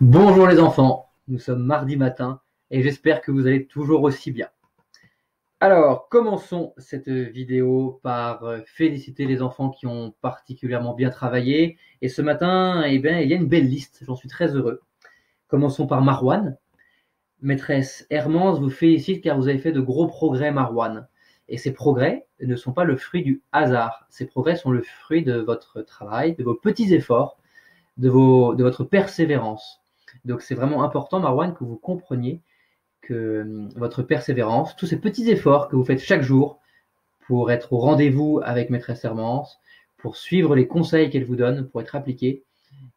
Bonjour les enfants, nous sommes mardi matin et j'espère que vous allez toujours aussi bien. Alors, commençons cette vidéo par féliciter les enfants qui ont particulièrement bien travaillé. Et ce matin, il y a une belle liste, j'en suis très heureux. Commençons par Marwan. Maîtresse Hermance vous félicite car vous avez fait de gros progrès, Marwan. Et ces progrès ne sont pas le fruit du hasard. Ces progrès sont le fruit de votre travail, de vos petits efforts, de votre persévérance. Donc c'est vraiment important, Marwan, que vous compreniez que votre persévérance, tous ces petits efforts que vous faites chaque jour pour être au rendez-vous avec Maîtresse Hermance, pour suivre les conseils qu'elle vous donne, pour être appliqués,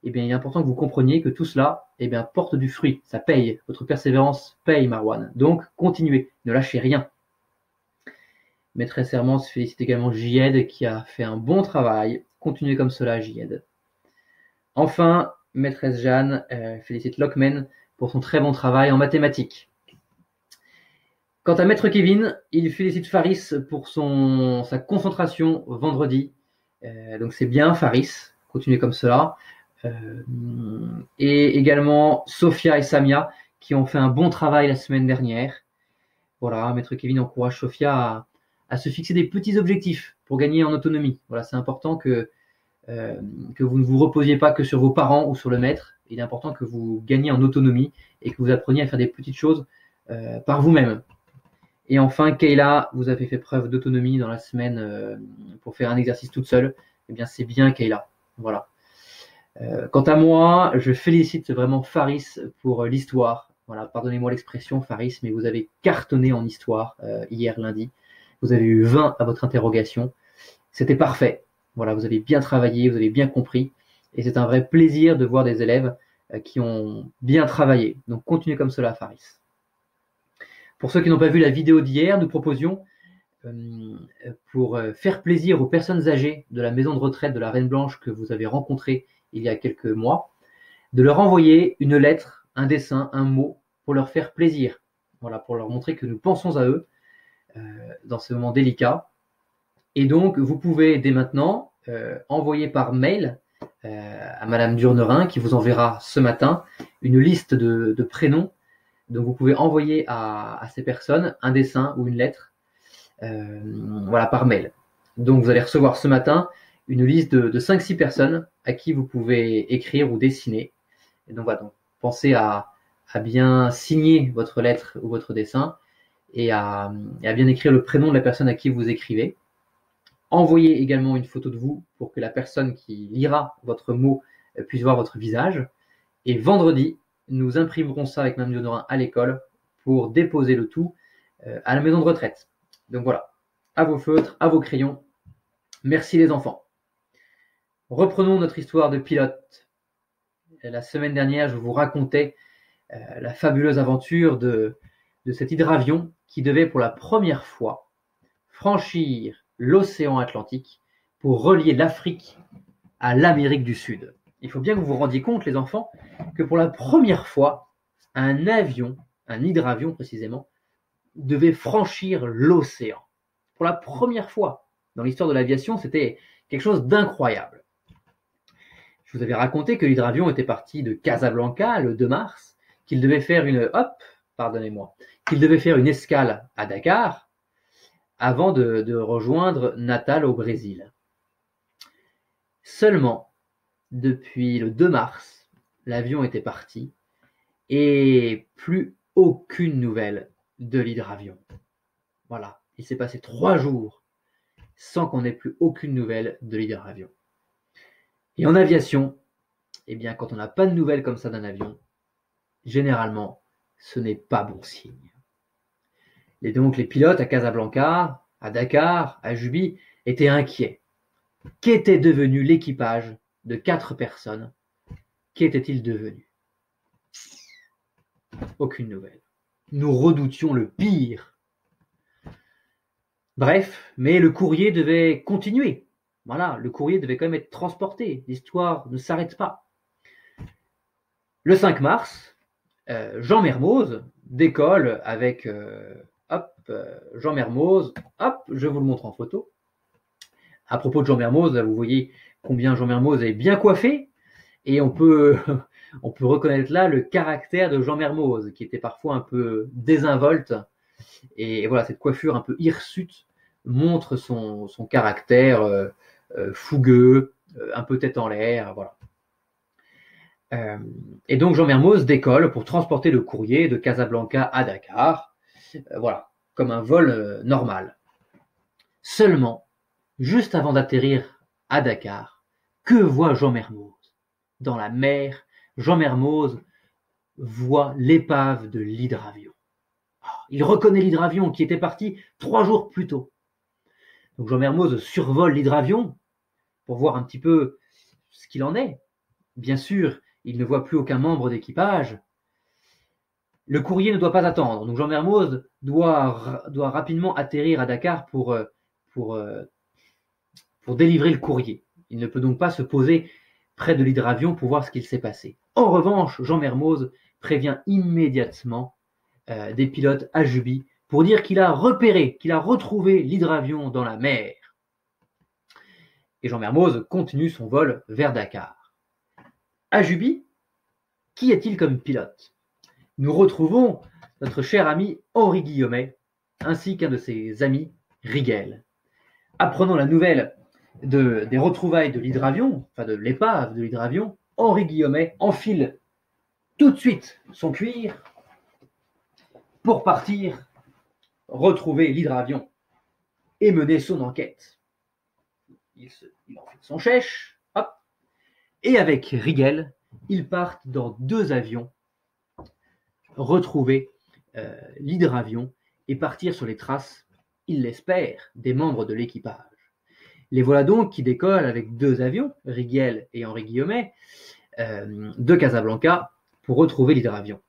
il est important que vous compreniez que tout cela porte du fruit, ça paye. Votre persévérance paye, Marwan. Donc continuez, ne lâchez rien. Maîtresse Hermance félicite également Jyed qui a fait un bon travail. Continuez comme cela, Jyed. Enfin, Maîtresse Jeanne félicite Lockman pour son très bon travail en mathématiques. Quant à Maître Kevin, il félicite Faris pour sa concentration vendredi. Donc c'est bien, Faris, continuez comme cela. Et également Sophia et Samia qui ont fait un bon travail la semaine dernière. Voilà, Maître Kevin encourage Sophia à se fixer des petits objectifs pour gagner en autonomie. Voilà, c'est important que vous ne vous reposiez pas que sur vos parents ou sur le maître. Il est important que vous gagniez en autonomie et que vous appreniez à faire des petites choses par vous-même. Et enfin, Kayla, vous avez fait preuve d'autonomie dans la semaine pour faire un exercice toute seule. Eh bien, c'est bien, Kayla. Voilà. Quant à moi, je félicite vraiment Faris pour l'histoire. Voilà, pardonnez-moi l'expression, Faris, mais vous avez cartonné en histoire hier lundi. Vous avez eu 20 à votre interrogation. C'était parfait. Voilà, vous avez bien travaillé, vous avez bien compris. Et c'est un vrai plaisir de voir des élèves qui ont bien travaillé. Donc, continuez comme cela, Faris. Pour ceux qui n'ont pas vu la vidéo d'hier, nous proposions, pour faire plaisir aux personnes âgées de la maison de retraite de la Reine Blanche que vous avez rencontrée il y a quelques mois, de leur envoyer une lettre, un dessin, un mot, pour leur faire plaisir. Voilà, pour leur montrer que nous pensons à eux dans ce moment délicat. Et donc, vous pouvez dès maintenant envoyer par mail à Madame Durnerin, qui vous enverra ce matin une liste de prénoms. Donc, vous pouvez envoyer à ces personnes un dessin ou une lettre voilà, par mail. Donc, vous allez recevoir ce matin une liste de 5-6 personnes à qui vous pouvez écrire ou dessiner. Et donc, voilà, donc, pensez à bien signer votre lettre ou votre dessin et à bien écrire le prénom de la personne à qui vous écrivez. Envoyez également une photo de vous pour que la personne qui lira votre mot puisse voir votre visage. Et vendredi, nous imprimerons ça avec Mme Dionorin à l'école pour déposer le tout à la maison de retraite. Donc voilà, à vos feutres, à vos crayons. Merci les enfants. Reprenons notre histoire de pilote. La semaine dernière, je vous racontais la fabuleuse aventure de cet hydravion qui devait pour la première fois franchir l'océan Atlantique pour relier l'Afrique à l'Amérique du Sud. Il faut bien que vous vous rendiez compte, les enfants, que pour la première fois, un avion, un hydravion précisément, devait franchir l'océan. Pour la première fois dans l'histoire de l'aviation, c'était quelque chose d'incroyable. Je vous avais raconté que l'hydravion était parti de Casablanca le 2 mars, qu'il devait faire qu'il devait faire une escale à Dakar avant de rejoindre Natal au Brésil. Seulement, depuis le 2 mars, l'avion était parti et plus aucune nouvelle de l'hydravion. Voilà, il s'est passé 3 jours sans qu'on n'ait plus aucune nouvelle de l'hydravion. Et en aviation, eh bien, quand on n'a pas de nouvelles comme ça d'un avion, généralement, ce n'est pas bon signe. Et donc, les pilotes à Casablanca, à Dakar, à Juby, étaient inquiets. Qu'était devenu l'équipage de 4 personnes? Qu'était-il devenu? Aucune nouvelle. Nous redoutions le pire. Bref, mais le courrier devait continuer. Voilà, le courrier devait quand même être transporté. L'histoire ne s'arrête pas. Le 5 mars, Jean Mermoz décolle avec Jean Mermoz. Hop, je vous le montre en photo. À propos de Jean Mermoz, vous voyez combien Jean Mermoz est bien coiffé. Et on peut reconnaître là le caractère de Jean Mermoz, qui était parfois un peu désinvolte. Et voilà, cette coiffure un peu hirsute montre son caractère fougueux, un peu tête en l'air, voilà. Et donc Jean Mermoz décolle pour transporter le courrier de Casablanca à Dakar, voilà, comme un vol normal. Seulement, juste avant d'atterrir à Dakar, que voit Jean Mermoz? Dans la mer, Jean Mermoz voit l'épave de l'hydravion. Il reconnaît l'hydravion qui était parti 3 jours plus tôt. Donc Jean Mermoz survole l'hydravion pour voir un petit peu ce qu'il en est. Bien sûr, il ne voit plus aucun membre d'équipage. Le courrier ne doit pas attendre. Donc Jean Mermoz doit rapidement atterrir à Dakar pour délivrer le courrier. Il ne peut donc pas se poser près de l'hydravion pour voir ce qu'il s'est passé. En revanche, Jean Mermoz prévient immédiatement des pilotes à Juby pour dire qu'il a repéré, qu'il a retrouvé l'hydravion dans la mer. Et Jean Mermoz continue son vol vers Dakar. À Juby, qui est-il comme pilote? Nous retrouvons notre cher ami Henri Guillaumet, ainsi qu'un de ses amis, Rigel. Apprenant la nouvelle des retrouvailles de l'hydravion, enfin de l'épave de l'hydravion, Henri Guillaumet enfile tout de suite son cuir pour partir retrouver l'hydravion et mener son enquête. Il enfile son chèche, hop, et avec Rigel, ils partent dans 2 avions retrouver l'hydravion et partir sur les traces, il l'espère, des membres de l'équipage. Les voilà donc qui décollent avec 2 avions, Rigel et Henri Guillaumet, de Casablanca pour retrouver l'hydravion.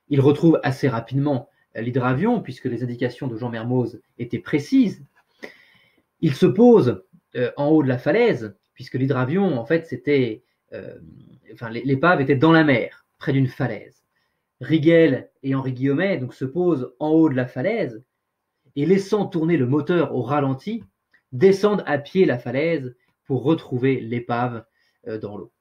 Ils retrouvent assez rapidement l'hydravion puisque les indications de Jean Mermoz étaient précises. Ils se posent en haut de la falaise puisque l'hydravion, en fait, c'était, l'épave était dans la mer, près d'une falaise. Rigel et Henri Guillaumet donc se posent en haut de la falaise et laissant tourner le moteur au ralenti, descendent à pied la falaise pour retrouver l'épave dans l'eau.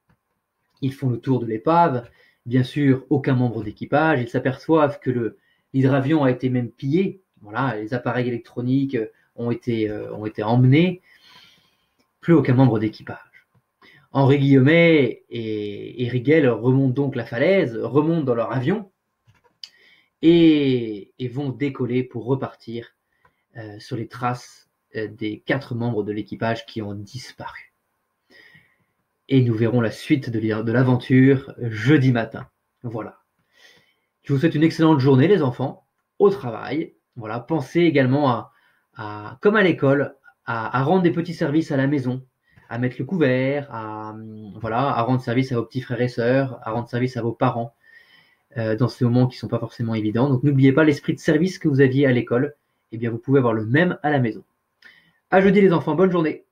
Ils font le tour de l'épave, bien sûr aucun membre d'équipage, ils s'aperçoivent que l'hydravion a été même pillé, voilà, les appareils électroniques ont été emmenés, plus aucun membre d'équipage. Henri Guillaumet et Rigel remontent donc la falaise, remontent dans leur avion et vont décoller pour repartir sur les traces des 4 membres de l'équipage qui ont disparu. Et nous verrons la suite de l'aventure jeudi matin. Voilà. Je vous souhaite une excellente journée les enfants, au travail. Voilà, pensez également à comme à l'école, à rendre des petits services à la maison, à mettre le couvert, à rendre service à vos petits frères et sœurs, à rendre service à vos parents dans ces moments qui ne sont pas forcément évidents. Donc n'oubliez pas l'esprit de service que vous aviez à l'école, eh bien vous pouvez avoir le même à la maison. À jeudi les enfants, bonne journée.